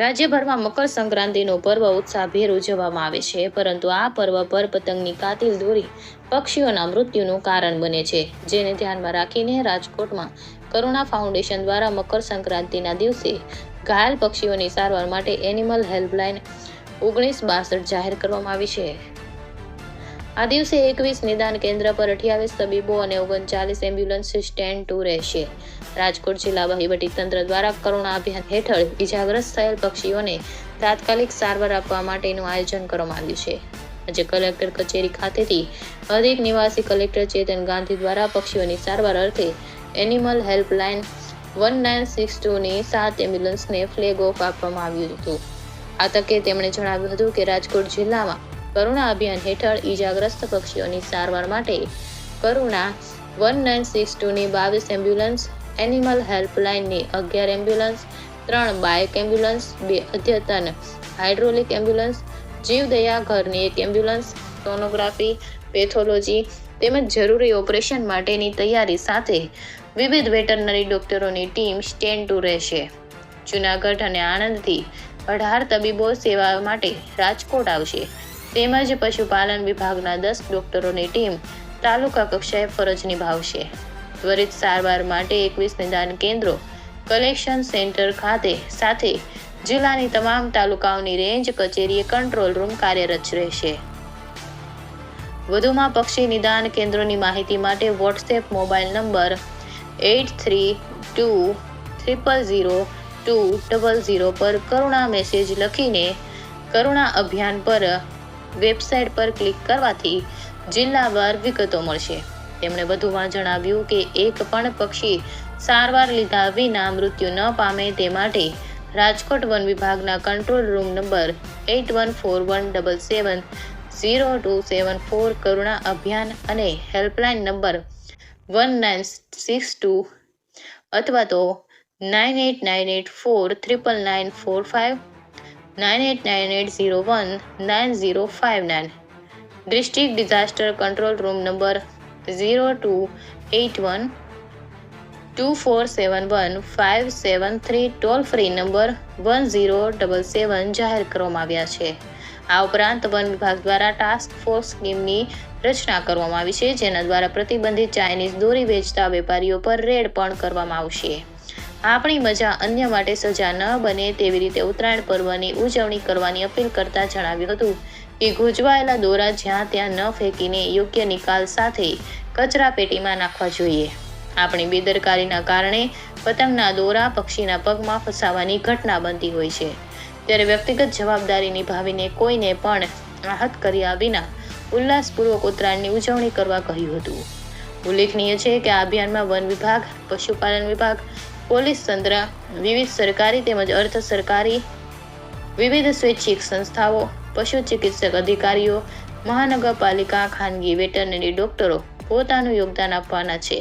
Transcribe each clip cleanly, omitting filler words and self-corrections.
રાજ્યભરમાં મકર સંક્રાંતિનો પર્વ ઉત્સાહભેર ઉજવવામાં આવે છે, પરંતુ આ પર્વ પર પતંગની કાતિલ દોરી પક્ષીઓના મૃત્યુનું કારણ બને છે, જેને ધ્યાનમાં રાખીને રાજકોટમાં કરુણા ફાઉન્ડેશન દ્વારા મકર સંક્રાંતિના દિવસે ઘાયલ પક્ષીઓની સારવાર માટે એનિમલ હેલ્પલાઇન 1962 જાહેર કરવામાં આવી છે. આ દિવસે 21 નિદાન કેન્દ્ર પર 28 તબીબો અને 39 એમ્બ્યુલન્સ સ્ટેન્ડ ટુ રહેશે. રાજકોટ જિલ્લા વહીવટીતંત્ર દ્વારા કરુણા અભિયાન હેઠળ ઇજાગ્રસ્ત થયેલ પક્ષીઓને તાત્કાલિક સારવાર આપવા માટેનું આયોજન કરવામાં આવ્યું છે. આજે કલેક્ટર કચેરી ખાતેથી અધિક નિવાસી કલેક્ટર ચેતન ગાંધી દ્વારા પક્ષીઓની સારવાર અર્થે એનિમલ હેલ્પલાઇન 1962ની 7 એમ્બ્યુલન્સને ફ્લેગ ઓફ આપવામાં આવ્યું હતું. આ તકે તેમણે જણાવ્યું હતું કે રાજકોટ જિલ્લામાં કરુણા અભિયાન હેઠળ ઇજાગ્રસ્ત પક્ષીઓની સારવાર માટે કરુણા 1962ની 22 એમ્બ્યુલન્સ, એનિમલ હેલ્પલાઇનની 11 એમ્બ્યુલન્સ, 3 બાઇક એમ્બ્યુલન્સ, 2 અદ્યતન હાઇડ્રોલિક એમ્બ્યુલન્સ, જીવદયા ઘરની 1 એમ્બ્યુલન્સ, સોનોગ્રાફી, પેથોલોજી તેમજ જરૂરી ઓપરેશન માટેની તૈયારી સાથે વિવિધ વેટરનરી ડોક્ટરોની ટીમ સ્ટેન્ડ ટુ રહેશે. જૂનાગઢ અને આણંદથી 18 તબીબો સેવા માટે રાજકોટ આવશે. તેમજ પશુપાલન વિભાગના 10 ડોક્ટરોની ટીમ તાલુકા કક્ષાએ ફરજ નિભાવશે. ત્વરિત સારવાર માટે 21 નિદાન કેન્દ્રો, કલેક્શન સેન્ટર ખાતે સાથે જિલ્લાની તમામ તાલુકાઓની રેન્જ કચેરીએ કંટ્રોલ રૂમ કાર્યરત રહેશે. વધુમાં પક્ષી નિદાન કેન્દ્રોની માહિતી માટે વોટ્સએપ મોબાઈલ નંબર 8320000200 પર કરુણા મેસેજ લખીને કરુણા અભિયાન પર વેબસાઇટ પર ક્લિક કરવાથી જિલ્લાવાર વિગતો મળશે. તેમણે વધુમાં જણાવ્યું કે એક પણ પક્ષી સારવાર લીધા વિના મૃત્યુ ન પામે તે માટે રાજકોટ વન વિભાગના control room number 8141770274 Karuna Abhiyan અને હેલ્પલાઇન નંબર 1962 અથવા તો 9898499945 9898019059 district disaster control room number 02812471 toll free number 1077 જાહેર કરવામાં આવ્યા છે. આ ઉપરાંત વન વિભાગ દ્વારા ટાસ્ક ફોર્સ સ્કીમની રચના કરવામાં આવી છે, જેના દ્વારા પ્રતિબંધિત ચાઇનીઝ દોરી વેચતા વેપારીઓ પર રેડ પણ કરવામાં આવશે. આપણી મજા અન્ય માટે સજા ન બને તેવી રીતે ઉત્તરાયણ પર્વની ઉજવણી કરવાની અપીલ કરતા જણાવ્યું હતું કે ગુંજવાયેલા દોરા જ્યાં ત્યાં ન ફેંકીને યોગ્ય નિકાલ સાથે કચરા પેટીમાં નાખવા જોઈએ. આપણી બેદરકારીના કારણે પતંગના દોરા પક્ષીના પગમાં ફસાવાની ઘટના બનતી હોય છે, ત્યારે વ્યક્તિગત જવાબદારી નિભાવીને કોઈને પણ આહત કર્યા વિના ઉલ્લાસપૂર્વક ઉત્તરાયણની ઉજવણી કરવા કહ્યું હતું. ઉલ્લેખનીય છે કે આ અભિયાનમાં વન વિભાગ, પશુપાલન વિભાગ, પોલીસ તંત્ર, વિવિધ સરકારી તેમજ અર્ધ સરકારી વિવિધ સ્વૈચ્છિક સંસ્થાઓ, પશુ ચિકિત્સક અધિકારીઓ, મહાનગરપાલિકા, ખાનગી વેટરનરી ડોક્ટરો પોતાનું યોગદાન આપવાના છે.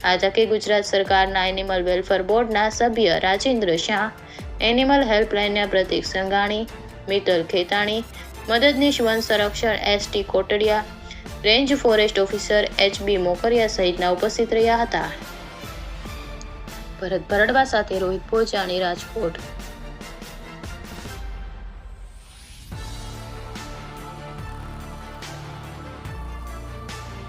આ તકે ગુજરાત સરકારના એનિમલ વેલફેર બોર્ડના સભ્ય રાજેન્દ્ર શાહ, એનિમલ હેલ્પલાઇનના પ્રતીક સંઘાણી, મિત્તલ ખેતાણી, મદદનીશ વન સંરક્ષણ ST Kotadia, range forest officer HB Mokariya સહિતના ઉપસ્થિત રહ્યા હતા. ભરત ભરડવા સાથે રોહિત પોચાણી, રાજકોટ.